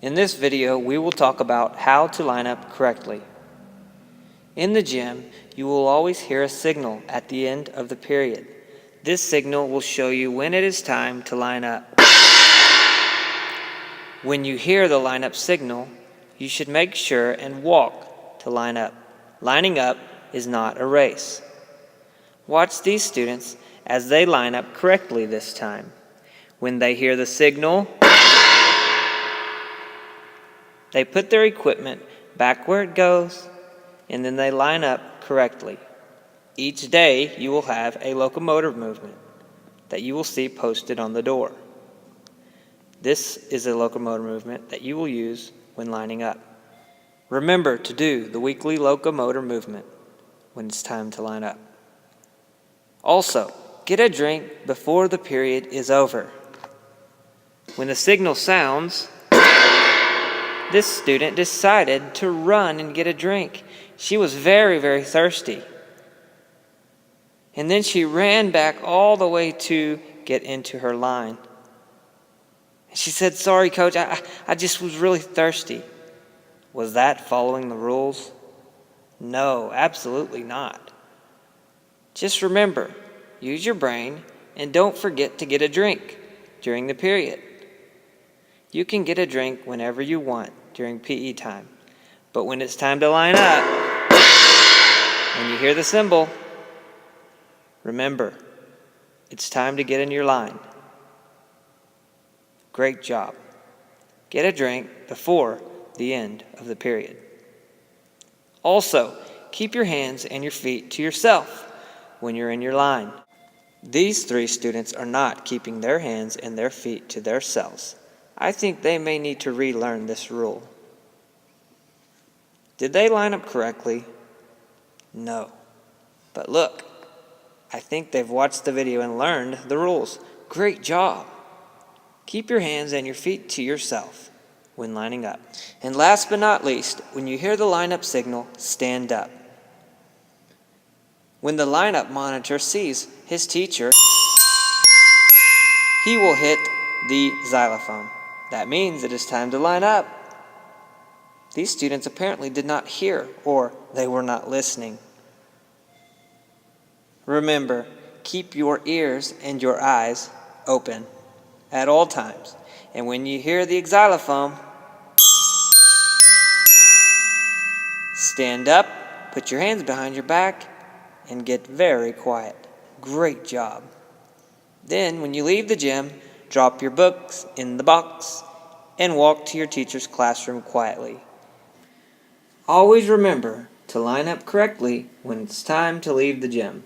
In this video, we will talk about how to line up correctly. In the gym, you will always hear a signal at the end of the period. This signal will show you when it is time to line up. When you hear the lineup signal, you should make sure and walk to line up. Lining up is not a race. Watch these students as they line up correctly this time. When they hear the signal, they put their equipment back where it goes, and then they line up correctly. Each day you will have a locomotor movement that you will see posted on the door. This is a locomotor movement that you will use when lining up. Remember to do the weekly locomotor movement when it's time to line up. Also, get a drink before the period is over. When the signal sounds, this student decided to run and get a drink. She was very, very thirsty. And then she ran back all the way to get into her line. She said, "Sorry, coach, I just was really thirsty." Was that following the rules? No, absolutely not. Just remember, use your brain and don't forget to get a drink during the period. You can get a drink whenever you want during PE time, but when it's time to line up, when you hear the symbol, remember, it's time to get in your line. Great job. Get a drink before the end of the period. Also, keep your hands and your feet to yourself when you're in your line. These three students are not keeping their hands and their feet to themselves. I think they may need to relearn this rule. Did they line up correctly? No. But look, I think they've watched the video and learned the rules. Great job. Keep your hands and your feet to yourself when lining up. And last but not least, when you hear the lineup signal, stand up. When the lineup monitor sees his teacher, he will hit the xylophone. That means it is time to line up. These students apparently did not hear, or they were not listening. Remember, keep your ears and your eyes open at all times. And when you hear the xylophone, stand up, put your hands behind your back, and get very quiet. Great job. Then, when you leave the gym, drop your books in the box and walk to your teacher's classroom quietly. Always remember to line up correctly when it's time to leave the gym.